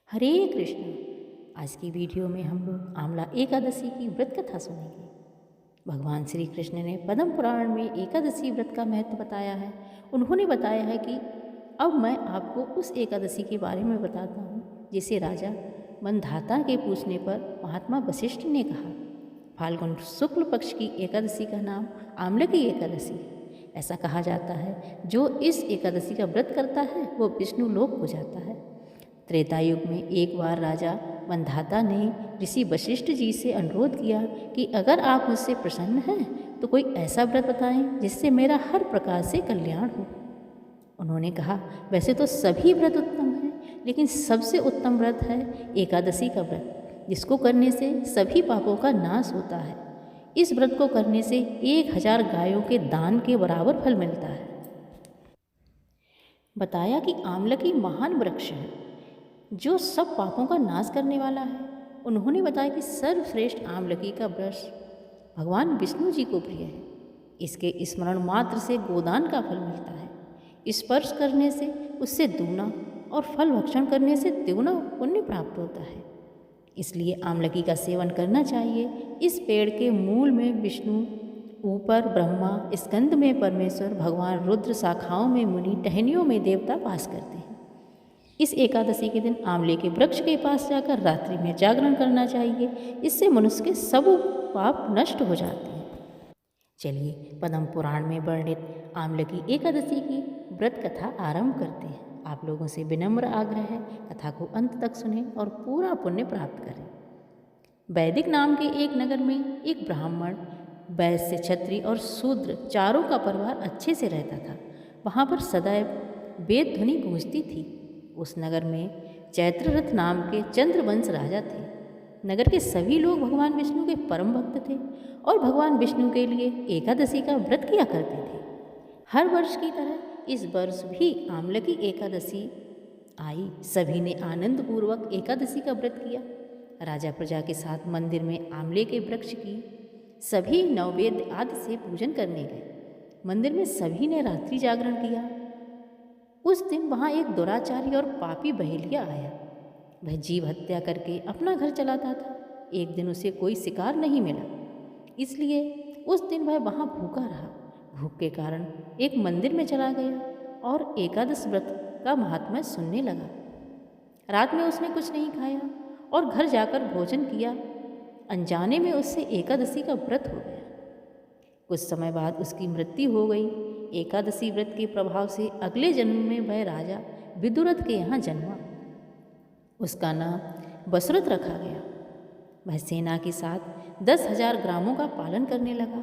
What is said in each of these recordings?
हरे कृष्ण। आज की वीडियो में हम लोग आंवला एकादशी की व्रत कथा सुनेंगे। भगवान श्री कृष्ण ने पद्म पुराण में एकादशी व्रत का महत्व बताया है। उन्होंने बताया है कि अब मैं आपको उस एकादशी के बारे में बताता हूँ जिसे राजा मंधाता के पूछने पर महात्मा वशिष्ठ ने कहा। फाल्गुन शुक्ल पक्ष की एकादशी का नाम आंवले की एकादशी है। ऐसा कहा जाता है जो इस एकादशी का व्रत करता है वो विष्णु लोक हो जाता है। त्रेता युग में एक बार राजा मंधाता ने ऋषि वशिष्ठ जी से अनुरोध किया कि अगर आप मुझसे प्रसन्न हैं तो कोई ऐसा व्रत बताएं जिससे मेरा हर प्रकार से कल्याण हो। उन्होंने कहा, वैसे तो सभी व्रत उत्तम हैं, लेकिन सबसे उत्तम व्रत है एकादशी का व्रत, जिसको करने से सभी पापों का नाश होता है। इस व्रत को करने से 1000 गायों के दान के बराबर फल मिलता है। बताया कि आंवला की महान वृक्ष है जो सब पापों का नाश करने वाला है। उन्होंने बताया कि सर्वश्रेष्ठ आंवलकी का वृक्ष भगवान विष्णु जी को प्रिय है। इसके स्मरण मात्र से गोदान का फल मिलता है। स्पर्श करने से उससे दूना और फल भक्षण करने से द्विगुना पुण्य प्राप्त होता है। इसलिए आंवलकी का सेवन करना चाहिए। इस पेड़ के मूल में विष्णु, ऊपर ब्रह्मा, स्कंद में परमेश्वर, भगवान रुद्र, शाखाओं में मुनि, टहनियों में देवता वास करते हैं। इस एकादशी के दिन आंवले के वृक्ष के पास जाकर रात्रि में जागरण करना चाहिए। इससे मनुष्य के सब पाप नष्ट हो जाते हैं। चलिए पद्म पुराण में वर्णित आंवले की एकादशी की व्रत कथा आरंभ करते हैं। आप लोगों से विनम्र आग्रह है, कथा को अंत तक सुनें और पूरा पुण्य प्राप्त करें। वैदिक नाम के एक नगर में एक ब्राह्मण, वैश्य, क्षत्रिय और शूद्र चारों का परिवार अच्छे से रहता था। वहाँ पर सदैव वेद ध्वनि गूंजती थी। उस नगर में चैत्ररथ नाम के चंद्रवंश राजा थे। नगर के सभी लोग भगवान विष्णु के परम भक्त थे और भगवान विष्णु के लिए एकादशी का व्रत किया करते थे। हर वर्ष की तरह इस वर्ष भी आंवले की एकादशी आई। सभी ने आनंद पूर्वक एकादशी का व्रत किया। राजा प्रजा के साथ मंदिर में आंवले के वृक्ष की सभी नववेद आदि से पूजन करने गए। मंदिर में सभी ने रात्रि जागरण किया। उस दिन वहाँ एक दुराचारी और पापी बहेलिया आया। वह जीव हत्या करके अपना घर चलाता था। एक दिन उसे कोई शिकार नहीं मिला, इसलिए उस दिन वह वहाँ भूखा रहा। भूख के कारण एक मंदिर में चला गया और एकादश व्रत का महात्म्य सुनने लगा। रात में उसने कुछ नहीं खाया और घर जाकर भोजन किया। अनजाने में उससे एकादशी का व्रत हो गया। कुछ समय बाद उसकी मृत्यु हो गई। एकादशी व्रत के प्रभाव से अगले जन्म में वह राजा विदुरथ के यहाँ जन्मा। उसका नाम बसुरथ रखा गया। वह सेना के साथ 10,000 ग्रामों का पालन करने लगा।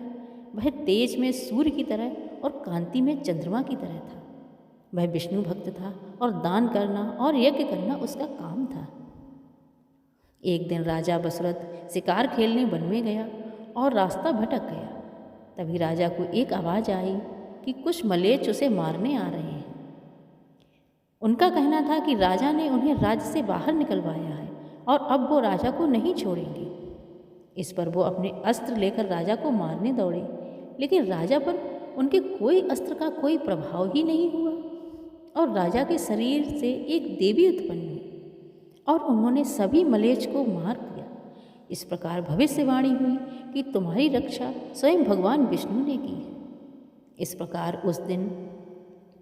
वह तेज में सूर्य की तरह और कांति में चंद्रमा की तरह था। वह विष्णु भक्त था और दान करना और यज्ञ करना उसका काम था। एक दिन राजा बसुरथ शिकार खेलने वन में गया और रास्ता भटक गया। तभी राजा को एक आवाज़ आई कि कुछ मलेच्छ उसे मारने आ रहे हैं। उनका कहना था कि राजा ने उन्हें राज्य से बाहर निकलवाया है और अब वो राजा को नहीं छोड़ेंगे। इस पर वो अपने अस्त्र लेकर राजा को मारने दौड़े, लेकिन राजा पर उनके कोई अस्त्र का कोई प्रभाव ही नहीं हुआ और राजा के शरीर से एक देवी उत्पन्न हुई और उन्होंने सभी मलेच्छ को मार दिया। इस प्रकार भविष्यवाणी हुई कि तुम्हारी रक्षा स्वयं भगवान विष्णु ने की है। इस प्रकार उस दिन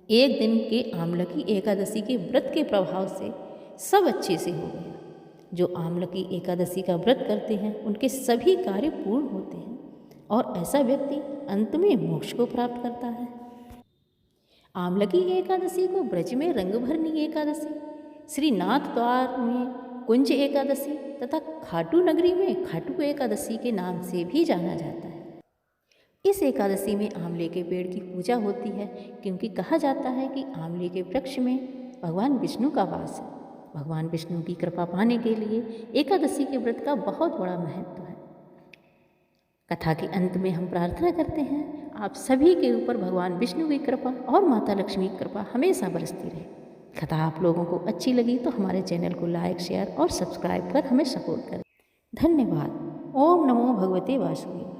एक दिन के आंवले की एकादशी के व्रत के प्रभाव से सब अच्छे से हो गया। जो आंवले की एकादशी का व्रत करते हैं उनके सभी कार्य पूर्ण होते हैं और ऐसा व्यक्ति अंत में मोक्ष को प्राप्त करता है। आंवले की एकादशी को ब्रज में रंगभरनी एकादशी, श्रीनाथ द्वार में कुंज एकादशी तथा खाटू नगरी में खाटू एकादशी के नाम से भी जाना जाता है। इस एकादशी में आंवले के पेड़ की पूजा होती है क्योंकि कहा जाता है कि आंवले के वृक्ष में भगवान विष्णु का वास है। भगवान विष्णु की कृपा पाने के लिए एकादशी के व्रत का बहुत बड़ा महत्व है। कथा के अंत में हम प्रार्थना करते हैं आप सभी के ऊपर भगवान विष्णु की कृपा और माता लक्ष्मी की कृपा हमेशा बरसती रहे। कथा आप लोगों को अच्छी लगी तो हमारे चैनल को लाइक, शेयर और सब्सक्राइब कर हमें सपोर्ट करें। धन्यवाद। ओम नमो भगवते वासुदेवाय।